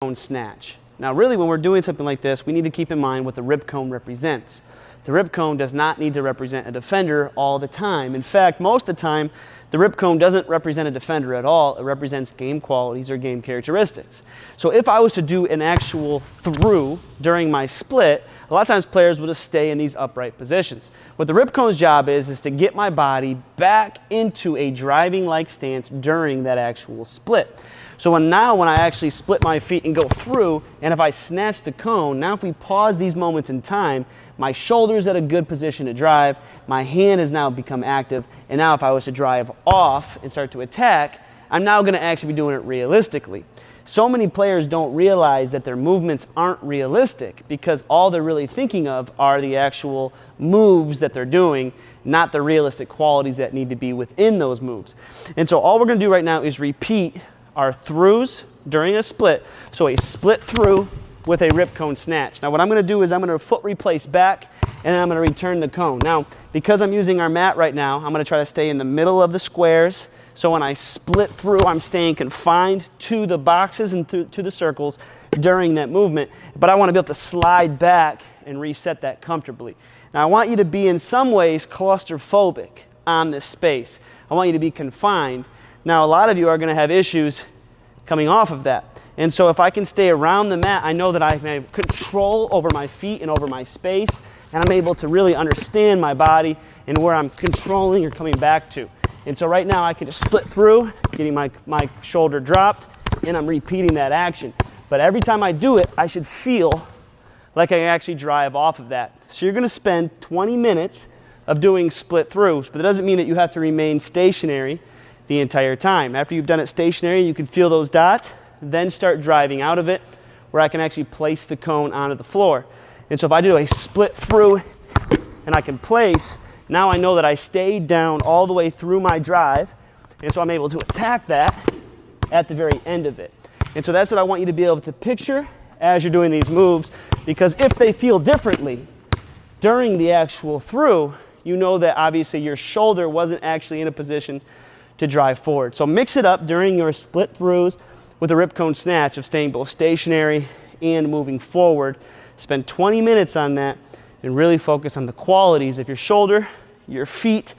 cone snatch. Now really when we're doing something like this, we need to keep in mind what the rib cone represents. The rib cone does not need to represent a defender all the time. In fact, most of the time, the rib cone doesn't represent a defender at all. It represents game qualities or game characteristics. So if I was to do an actual through during my split, a lot of times players will just stay in these upright positions. What the rib cone's job is to get my body back into a driving-like stance during that actual split. So when I actually split my feet and go through, and if I snatch the cone, now if we pause these moments in time, my shoulder's at a good position to drive, my hand has now become active, and now if I was to drive off and start to attack, I'm now gonna actually be doing it realistically. So many players don't realize that their movements aren't realistic because all they're really thinking of are the actual moves that they're doing, not the realistic qualities that need to be within those moves. And so all we're gonna do right now is repeat our throughs during a split. So a split through with a rib cone snatch. Now what I'm gonna do is I'm gonna foot replace back and then I'm gonna return the cone. Now, because I'm using our mat right now, I'm gonna try to stay in the middle of the squares. So when I split through, I'm staying confined to the boxes and to the circles during that movement, but I wanna be able to slide back and reset that comfortably. Now I want you to be in some ways claustrophobic on this space. I want you to be confined. Now, a lot of you are going to have issues coming off of that. And so if I can stay around the mat, I know that I have control over my feet and over my space, and I'm able to really understand my body and where I'm controlling or coming back to. And so right now I can just split through, getting my shoulder dropped, and I'm repeating that action. But every time I do it, I should feel like I can actually drive off of that. So you're going to spend 20 minutes of doing split throughs, but it doesn't mean that you have to remain stationary the entire time. After you've done it stationary, you can feel those dots, then start driving out of it where I can actually place the cone onto the floor. And so if I do a split through and I can place, now I know that I stayed down all the way through my drive, and so I'm able to attack that at the very end of it. And so that's what I want you to be able to picture as you're doing these moves, because if they feel differently during the actual through, you know that obviously your shoulder wasn't actually in a position to drive forward. So mix it up during your split throughs with a rib cone snatch of staying both stationary and moving forward. Spend 20 minutes on that and really focus on the qualities of your shoulder, your feet,